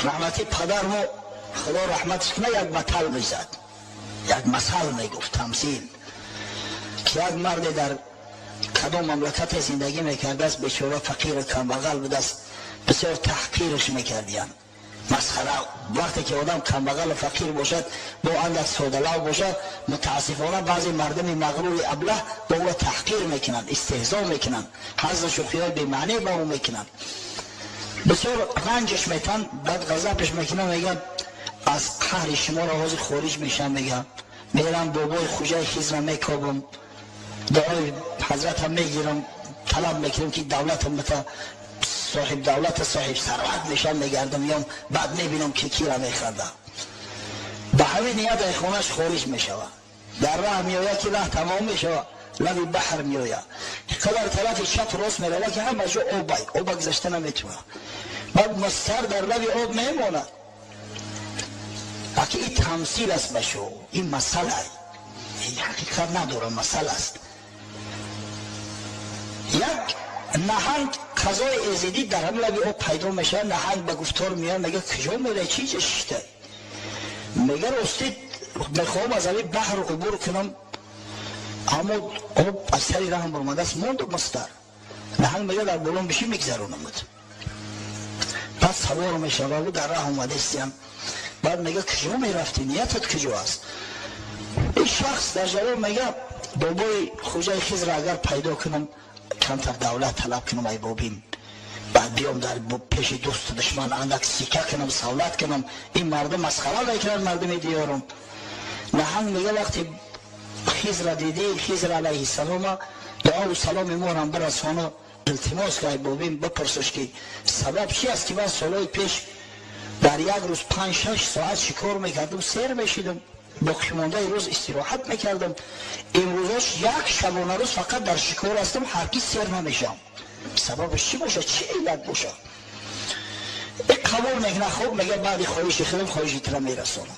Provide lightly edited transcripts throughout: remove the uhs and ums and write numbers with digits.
رحمتی پدرمو خدا رحمتش کنه یک مثل میزد، یک مثل میگفت، تمثیل، که یک مرد در کدام مملکت زندگی میکرده است، بیچاره فقیر کمبغل بوده است، بسیار تحقیرش میکردیم، مسخره. وقتی که آدم کمبغل و فقیر باشد، با اندک سودلو باشد، متاسفانه بعضی مردم مغرور ابله با او تحقیر میکنند، استهزا میکنند، حظ شوخی‌های بی معنی با او میکنند، بسیار رنجش میتن. بعد غضبش میکنه، میگه از قهر شما را حاضر خارج میشم، میگه میرم بابای خوجه خیزرم میکابم، دعای حضرت هم میگیرم، طلب میکنم که دولتم بتا صاحب دولت صاحب ثروت میشم، میگردم یا بعد میبینم که کی را میخرده. به همین نیت خونش خارج میشوه، در راه میویه که راه تمام میشوه، لبی بحر میویه، قدر طرف شط راست میروه که همه جو آب گذشته نمیتونه، بعد مستر در لبی آب میمونه. اگه این تمثیل است بشو، این مسئله، این حقیقت نداره، مسئله است. یک نهنگ غذای ازیدی در هم لبی آب پیدا میشه، نهنگ به گفتار میاد، میگه کجا میره، چی شده؟ میگه راستی میخوام از این بحر عبور کنم، اما آب از سری راه برمانده است، موند مستر. نهنگ میگه در بلون بشی میگذرونمت. پس سوار میشه و در راه اومده استیم. بعد میگه کجا میرفتی، نیتت کجا است؟ این شخص در جواب میگه بابای خوجه خیزر اگر پیدا کنم، کمتر دولت طلب کنم ای بابیم، بعد بیام در پیش دوست دشمن اندک سیکه کنم، سولت کنم، این مردم مسخره میکنن مردم دیارم. نهنگ میگه وقتی خیزر دیدی، خیزر علیه السلام دعا و سلام ما هم برسانه، التماس که ای بابیم بپرسش که سبب چی است که من سالهای پیش در یک روز 5-6 ساعت شکار میکردم، سیر میشیدم، باقی مانده روز استراحت میکردم، امروزش یک شبانه روز فقط در شکار هستم، هرگز سیر نمیشم. سببش چی باشه، چی علت باشه؟ این قبول میکنه. خوب میگه بعد خواهش خودم خواهشی تر میرسونم.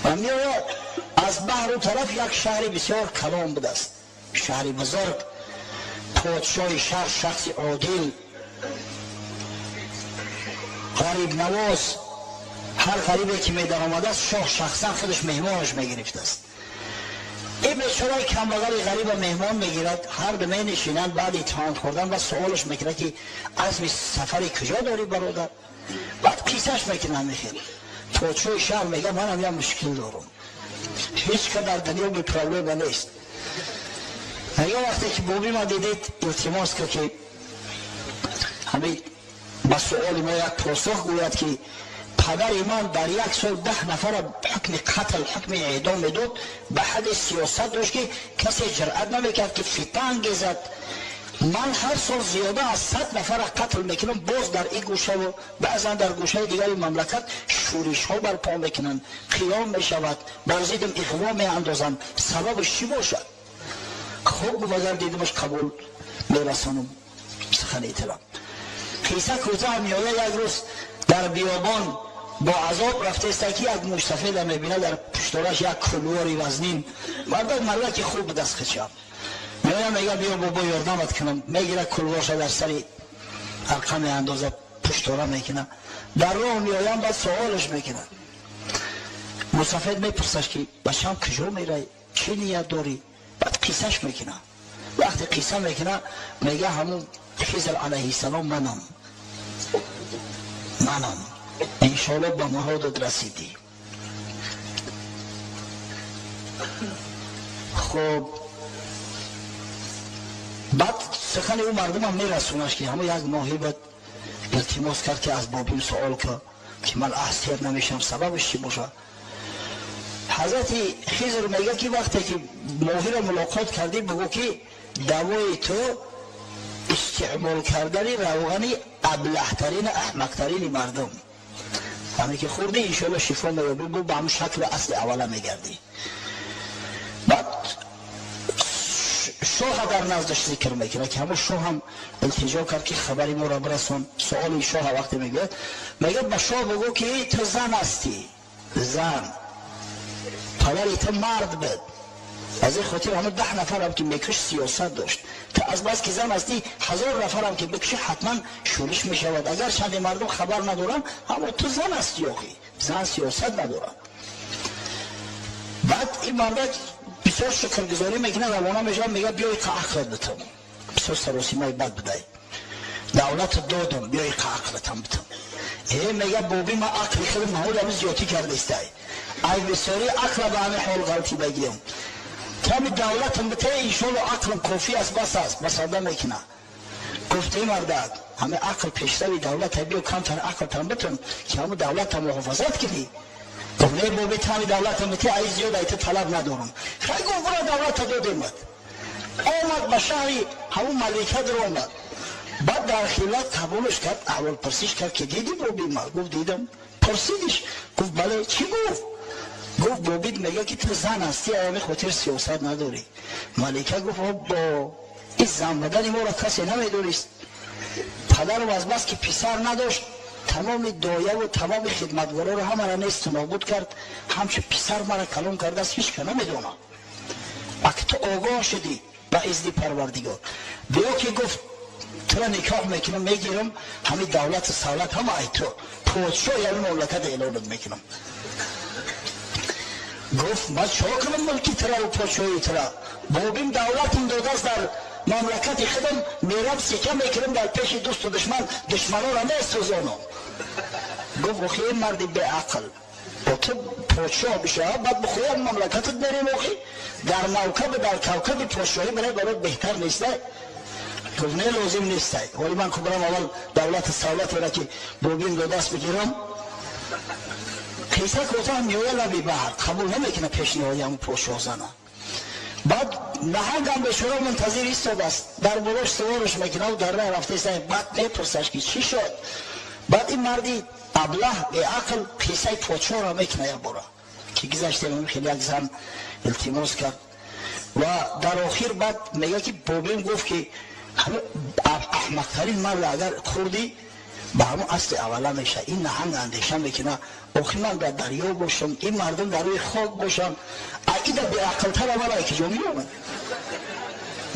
و میاد از بحر و طرف یک شهر بسیار کلان بوده است، شهر بزرگ، پادشاه شهر شخص عادل، غریب نواز، هر غریبی که میدر آمده است شاه شخصا خودش مهمانش میگرفته است. این بیچاره کمبغل غریب مهمان میگیرد، هر دو می نشینند، بعد اتهام خوردن و سوالش میکنه که عزم سفری کجا داری برادر؟ بعد قیصهش میکنه. میخیر پادشاه شهر میگه من هم یه مشکل دارم، هیچ که در دنیا بی پرابلم نیست. میگه وقتی که بابی ما دیدید التماس که همین با سؤال ما یک پاسخ گوید که پدر من در یک سال 10 نفر حکم قتل، حکم اعدام میداد، به حد سیاست داشت که کسی جرأت نمیکرد که فتنه انگیزد. من هر سال زیاده از 100 نفر قتل میکنم، باز در این گوشه و بعضا در گوشه دیگر مملکت شورش ها برپا میکنن، قیام میشود، بر ضدم اغوا میاندازن. سببش چی باشد؟ خوب اگر دیدمش قبول میرسانم سخن احترام. قصه کوتاه میاد. یک روز در بیابان با عذاب رفته است که یک موش سفید میبینه، در پشتوارش یک کلواری وزنین، مرد خوب دست خچم میگه میگه بیا بابا یاردمت کنم، میگیره کلوارش در سری حلقه میاندازه، پشتواره میکنه، در راه میایم. بعد سوالش میکنه، مسافر میپرسش که بچه‌م کجا میره، چی نیت داری؟ بعد قصهش میکنه. وقتی قصه میکنه میگه همون خضر علیه السلام منم انشاءالله به مرادت رسیدی. خب بعد سخن او مردم هم میرسونش که همه یک ماهی بعد التماس کرد که از بابیم سوال که من احسیر نمیشم، سببش چی باشه؟ حضرت خضر میگه که وقتی که ماهی را ملاقات کردی بگو که دوای تو استعمال کردن روغنی ابلهترین احمقترین مردم، همه که خوردی انشاءالله شفا میابی، بو به همون شکل اصل اوله میگردی. بعد شاه در نزدش ذکر میکنه که همون شاه هم التجا کرد که خبری ما را برسون. سؤال شاه وقتی میگه به شاه بگو که تو زن هستی، زن پدری تو مرد بود، از این خاطر همه 10 نفر هم که میکش سیاست داشت تا از بس که زن هستی 1000 نفر هم که بکشه حتما شورش میشود. اگر چند مردم خبر ندارن اما تو زن هستی آخی، زن سیاست ندارن. بعد این مرد بسیار شکرگزاری میکنه، روانه میشه، میگه بیای عقل بتم، بسیار سراسیمه بد بدهی دولت دادم بیای عقلتم بتم. میگه بابی ما عقل خود محول همه زیادی کرده است، ای بسیاری عقل به همه حال غلطی بگیرم تامی دولتم بته ایشون عقلم کافی است بس است بس آدم میکنه. گفته مردد همه عقل پیشتوی دولت بیو کمتر عقل تم بتم که همه دولت هم محافظت کنی. گفته بابی تامی دولتم بته ای زیاد ایت طلب ندارم. خیلی گفت دولت داد آمد به شهری همون ملکه در آمد. بعد در خیلات قبولش کرد، اول پرسیش کرد که دیدی بابی ما؟ گفت دیدم. پرسیدش گفت بله چی گفت؟ گفت بابی میگه که تو زن هستی اما خاطر سیاست نداری. ملکه گفت با این زن بدن ما را کسی نمیدونست. پدرم از بس که پسر نداشت تمام دایه و تمام خدمتگارا رو همه را نیست نابود کرد، همچه پسر مرا کلام کرده است هیچ که نمیدونه. اگه تو آگاه شدی به اذن پروردگار بیا که گفت تو را نکاح میکنم میگیرم همین دولت سالت همه ای تو پادشاه یعنی مملکت اعلانت میکنم. گفت من چه کنم ملکی ترا و پادشاهی ترا؟ بابیم دولتم داده است در مملکت خودم میرم سکه میکنم در پیش دوست و دشمنان را نیستوزانم. گفت اخی این مردی به عقل با تو پادشاه بشه بعد بخواه مملکتت بریم اخی در موکب در کوکب پادشاهی برای برات بهتر نیسته؟ گفت نه لازم نیسته، ولی من که برم اول دولت سالت را که بابیم دو دست بگیرم. قیصه کوتا هم میوه لبی بحر قبول نمیکنه پیش نیایی همون پادشاه زنه. بعد نهنگ هم به شورا منتظر ایستاده است، در بلاش سوارش میکنه و در راه رفته است. بعد میپرسش که چی شد؟ بعد این مردی ابله به عقل قیصه پادشاه را میکنه یا برا که گذشته من خیلی یک زن التماس کرد و در آخر بعد میگه که بابیم گفت که احمقترین مرد اگر خوردی به همون اصل اولا میشه. این نهنگ اندیشه میکنه آخی من در دریا باشم این مردم در روی خاک باشم ایده به عقلتر اولا که جا میامد.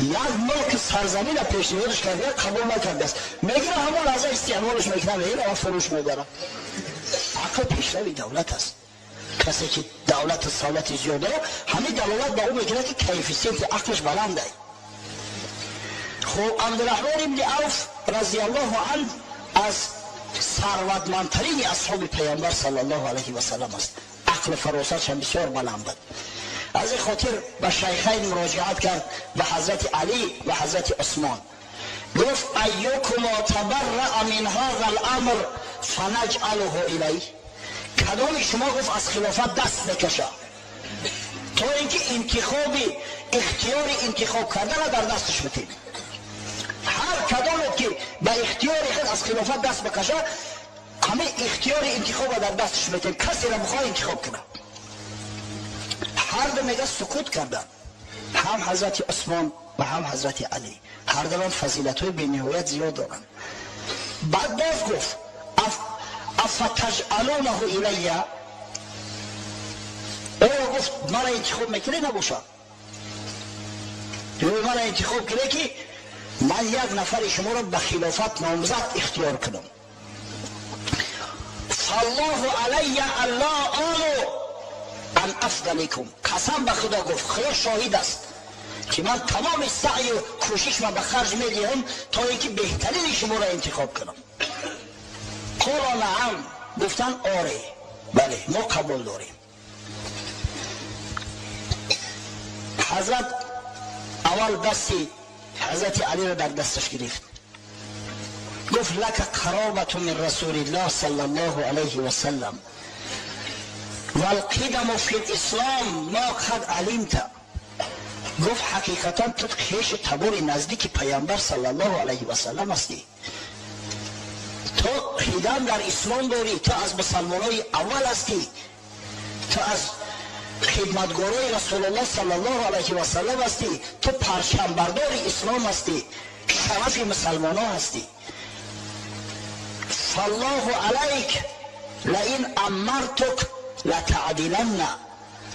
یک ملک سرزمین پیشنهادش کرده قبول نکرده است میگیره همون لحظه استعمالش میکنه میگیره و فروش میداره. عقل پیشروی دولت است. کسی که دولت سالت زیاده همین دولت با او میگیره که کیفیت عقلش بلنده. خب عبدالرحمن ابن عوف رضی الله عنه از ثروتمندترین اصحاب پیامبر صلی الله علیه و سلم است. عقل فراستش هم بسیار بلند بود. از این خاطر به شیخین مراجعت کرد به حضرت علی و حضرت عثمان. گفت ایوکما تبرأ من هذا الامر فنجعله الیه. کدام شما گفت از خلافت دست بکشه تا اینکه انتخابی اختیار انتخاب کردن در دستش بتید. هر کدام که به اختیار خود از خلافت دست بکشه همه اختیار انتخاب در دستش بتید، کسی را بخواه انتخاب کنه. هر دو میگه سکوت کردن، هم حضرت عثمان و هم حضرت علی، هر دوان فضیلت های بی‌نهایت زیاد دارن. بعد باز گفت افتجعلونه الیه، او گفت مرا انتخاب میکنه نباشه، مرا انتخاب کنه که من یک نفر شما را به خلافت نامزد اختیار کنم. فالله علی الله آلو ان افضلکم، قسم به خدا گفت خدا شاهد است که من تمام سعی و کوشش ما به خرج میدهم تا اینکه بهترین شما را انتخاب کنم. قال نعم، گفتن آره بله ما قبول داریم. حضرت اول دستی حضرت علی را در دستش گرفت، گفت لک قرابت من رسول الله صلی الله علیه و سلم والقدم فی الاسلام ما قد علمت. گفت حقیقتا تو خیش تبار نزدیک پیامبر صلی الله علیه و سلم هستی، تو قدم در اسلام داری، تو از مسلمانای اول هستی، تو از خدمتگارای رسول الله صلی الله علیه و سلم هستی، تو پرچم بردار اسلام هستی، شرف مسلمان ها هستی. فالله علیک لئن امرتک لتعدلن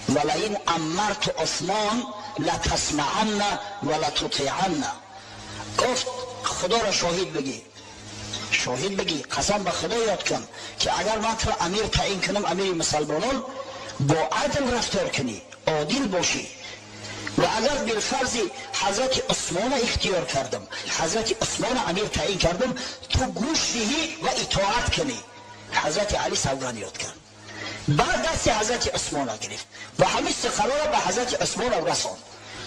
ولئن امرت عثمان لتسمعن و لتطیعن. گفت خدا را شاهد بگی، شاهد بگی، قسم به خدا یاد کن که اگر من تو امیر تعیین کنم، امیر مسلمانان، با عدل رفتار کنی، عادل باشی. و اگر بالفرض حضرت عثمان اختیار کردم، حضرت عثمان امیر تعیین کردم، تو گوش دهی و اطاعت کنی. حضرت علی سوگند یاد کرد، بعد دست حضرت عثمان گرفت و همین سخنان را به حضرت عثمان رساند.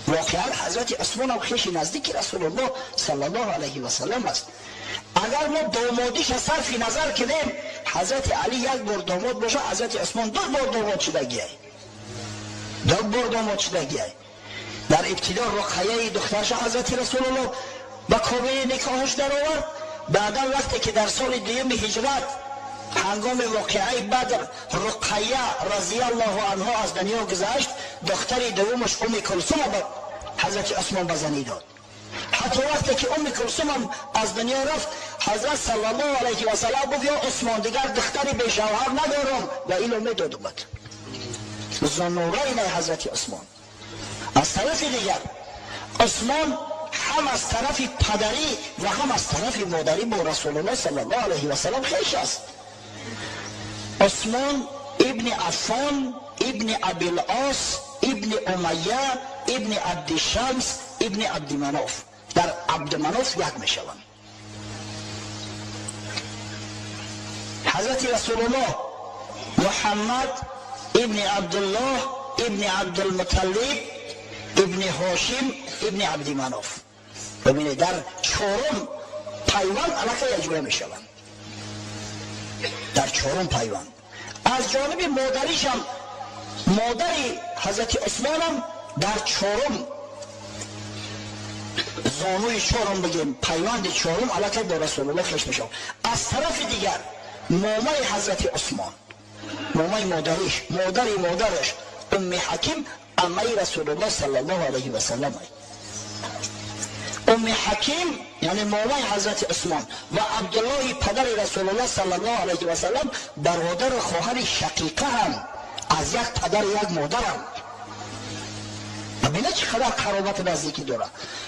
واقعا حضرت عثمان هم خیش نزدیک رسول الله صلی الله علیه و سلم است. اگر ما دامادیش صرف نظر کنیم، حضرت علی یک بار داماد باشه، حضرت عثمان دو بار داماد شدگی، دو بار داماد شدگی. در ابتدا رقیه دخترش حضرت رسول الله به کابه نکاحش در آورد. بعدا وقتی که در سال دوم هجرت هنگام واقعه بدر رقیه رضی الله عنها از دنیا گذشت، دختر دومش کلثوم به حضرت عثمان بزنی داد. حتی وقتی که کلثوم از دنیا رفت، حضرت صلی الله علیه و سلم گفت یا عثمان دیگر دختری به شوهر ندارم و اینو میداد اومد. ذوالنورین حضرت عثمان. از طرف دیگر عثمان هم از طرف پدری و هم از طرف مادری با رسول الله صلی الله علیه و سلم خویش است. عثمان ابن عفان ابن ابی العاص ابن امیه ابن عبدالشمس ابن عبدمناف. در عبدمناف یک میشوند. حضرت رسول الله محمد ابن عبدالله ابن عبدالمطلب ابن هاشم ابن عبدمناف. ببینید در چهارم پیوند علاقه یجوره میشوند، در چهارم پیوند. از جانب مادریش هم، مادری حضرت عثمان هم در چهارم زانوی چهارم بگیم پیوند چهارم علاقه با رسول الله خیش میشوند. از طرف دیگر مامای حضرت عثمان، مامای مادریش، مادرش ام حکیم امی رسول الله صلی الله علیه و سلم. ام حکیم یعنی مامای حضرت عثمان و عبدالله پدر رسول الله صلی الله علیه و سلم برادر خواهر شقیقه هم، از یک پدر یک مادر هم. ببینه چقدر قرابت نزدیکی داره.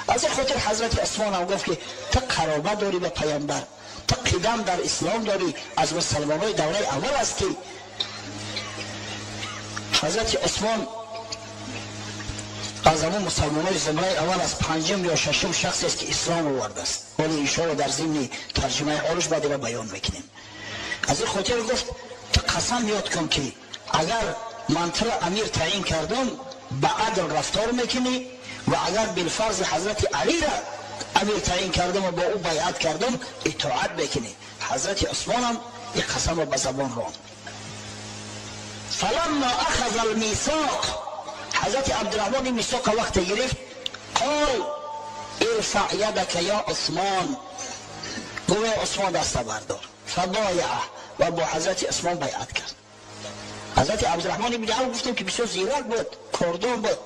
از این خاطر حضرت عثمان هم گفت که تو قرابت داری به پیامبر، تو قدم در اسلام داری، از مسلمانای دوره اول هستی. حضرت عثمان از همون مسلمانای زمره اول از پنجم یا ششم شخصی است که اسلام آورده است. ولی انشاءالله در ضمن ترجمه حالش بعد را بیان میکنیم. از این خاطر گفت تو قسم یاد کن که اگر من تو را امیر تعیین کردم به عدل رفتار میکنی و اگر بالفرض حضرت علی را امیر تعیین کردم و با او بیعت کردم اطاعت بکنی. حضرت عثمان هم این قسم را به زبان راند. فلما اخذ المیثاق، حضرت عبدالرحمن میثاق وقت گرفت، قال ارفع یدک یا عثمان، گوه عثمان دست بردار. فبایعه و با حضرت عثمان بیعت کرد. حضرت عبدالرحمن بن عوف گفتیم که بسیار زیرک بود، کردان بود.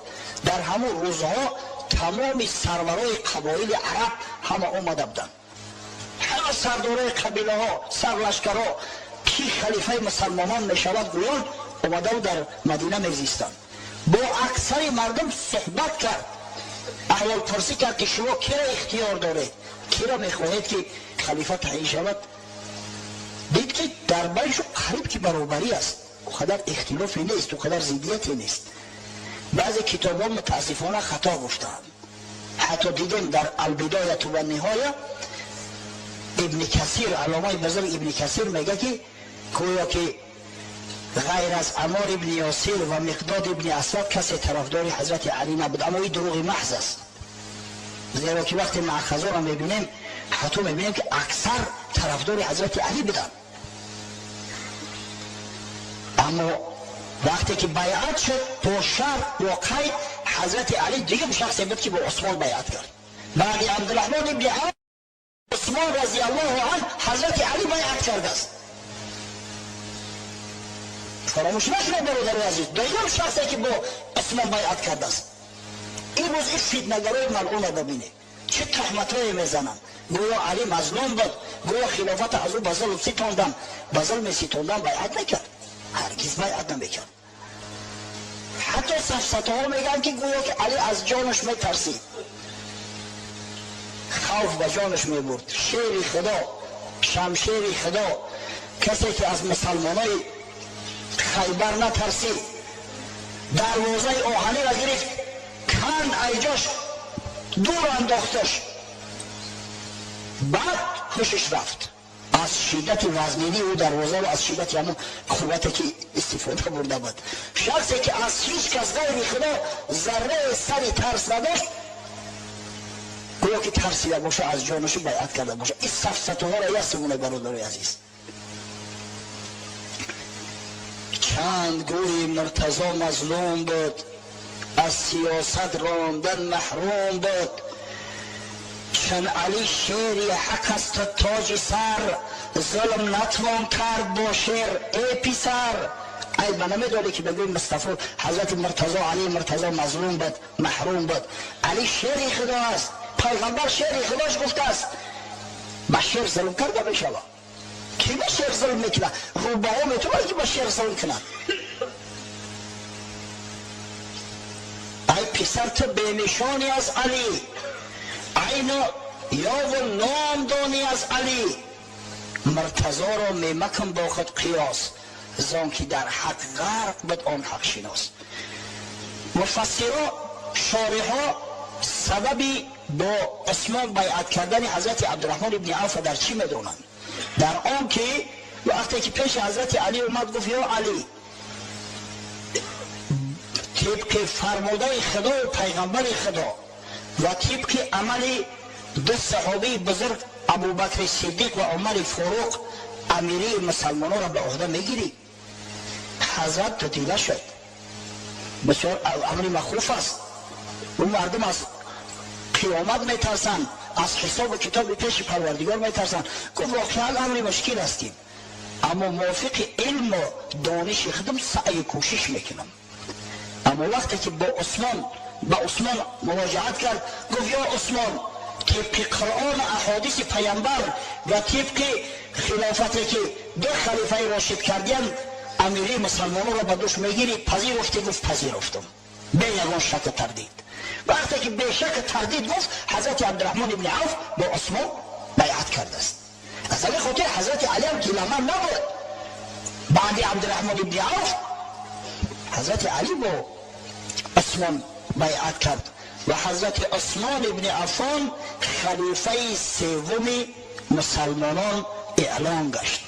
در همون روزها تمام سرورای قبایل عرب همه آمده بودند. همه سردارای قبیله ها، سرلشکرها کی خلیفه مسلمانان میشود گویان آمده و در مدینه میزیستند. با اکثر مردم صحبت کرد، احوال پرسی کرد که شما کی را اختیار دارید، کی را میخواهید که خلیفه تعیین شود. دید که در بینشون قریب که برابری است، اونقدر اختلافی نیست، اونقدر ضدیتی نیست. بعضی کتابان متاسفانه خطا گفتند. حتی دیدیم در البدایه و النهایه ابن کثیر، علامه بزرگ ابن کثیر میگه که گویا که غیر از عمار ابن یاسر و مقداد ابن اسود کسی طرفدار حضرت علی نبود. اما این دروغ محض است، زیرا که وقتی مأخذا را میبینیم حتی میبینیم که اکثر طرفدار حضرت علی بودند. اما وقتی که بیعت شد با شرط با قید، حضرت علی دیگه شخصی بود که با عثمان بیعت کرد. بعد عبدالرحمن ابن عوف عثمان رضی الله عنه حضرت علی بیعت کرده است. فراموش نکنید برادر عزیز، دیگه شخصی که با عثمان بیعت کرده است. این روز این فتنه‌گرای ملعون ببینید چه تهمت‌هایی میزنند. گویا علی مظلوم بود، گویا خلافت از او بازل ستاندن، بازل میستاندن، بیعت نکرد، هرگز بیعت نمیکرد. حتی سفسطه ها میگن که گویا که علی از جانش میترسید، خوف به جانش میبرد. شیر خدا، شمشیر خدا، کسی که از مسلمانای خیبر نترسید، دروازه آهنی را گرفت، کند ایجاش، دور انداختش، بعد خوشش رفت. از شدت وزنینی او دروازه و از شدت همون قوتی که استفاده برده بود. شخصی که از هیچ کس غیر خدا ذره سری ترس نداشت، گویا که ترسیده باشه از جانش بیعت کرده باشه. این سفسطه ها را یستمونه برادرای عزیز. چند گوی مرتضی مظلوم بود، از سیاست راندن محروم بود. چون علی شیر حق است تاج سر، ظلم نتوان کرد با شیر ای پسر. ای بنامه داره که بگویم مصطفی حضرت مرتضی علی مرتضی مظلوم بود، محروم بود. علی شیر خدا است، پیغمبر شیر خداش گفته است با شیر ظلم کرده بشه. کی با شیر ظلم میکنه؟ روبه ها میتونه که با شیر ظلم کنه. ای پسر تو بینشانی از علی، اینو یا و نام دانی از علی. مرتضی را میمکن با خود قیاس، زان که در حق غرق بود آن حق شناس. مفسرها شارحها سببی با عثمان بیعت کردن حضرت عبدالرحمن ابن عوف در چی میدونند؟ در آن که وقتی که پیش حضرت علی اومد گفت یا علی، طبق فرموده خدا و پیغمبر خدا و طبق عمل دو صحابی بزرگ ابوبکر صدیق و عمر فاروق امیری مسلمانان را به عهده میگیری؟ حضرت تو دیده شد، بسیار امری مخوف است. و مردم از قیامت میترسن، از حساب و کتاب پیش پروردگار میترسن. گفت واقعا امری مشکل هستیم، اما موافق علم و دانش خودم سعی کوشش میکنم. اما وقتی که با عثمان مواجهت کرد، گفت یا عثمان، طبق قرآن احادیث پیامبر و طبق خلافتی که دو خلیفه راشد کردن امیری مسلمانان را به دوش میگیری، پذیرفتی؟ گفت پذیرفتم به یگان شک تردید. وقتی که به شک تردید گفت، حضرت عبدالرحمن ابن عوف با عثمان بیعت کرده است. از این خاطر حضرت علی هم گیله‌مند نبود. بعد عبدالرحمن ابن عوف حضرت علی با عثمان بیعت کرد و حضرت عثمان ابن عفان خلیفه سوم مسلمانان اعلان گشت.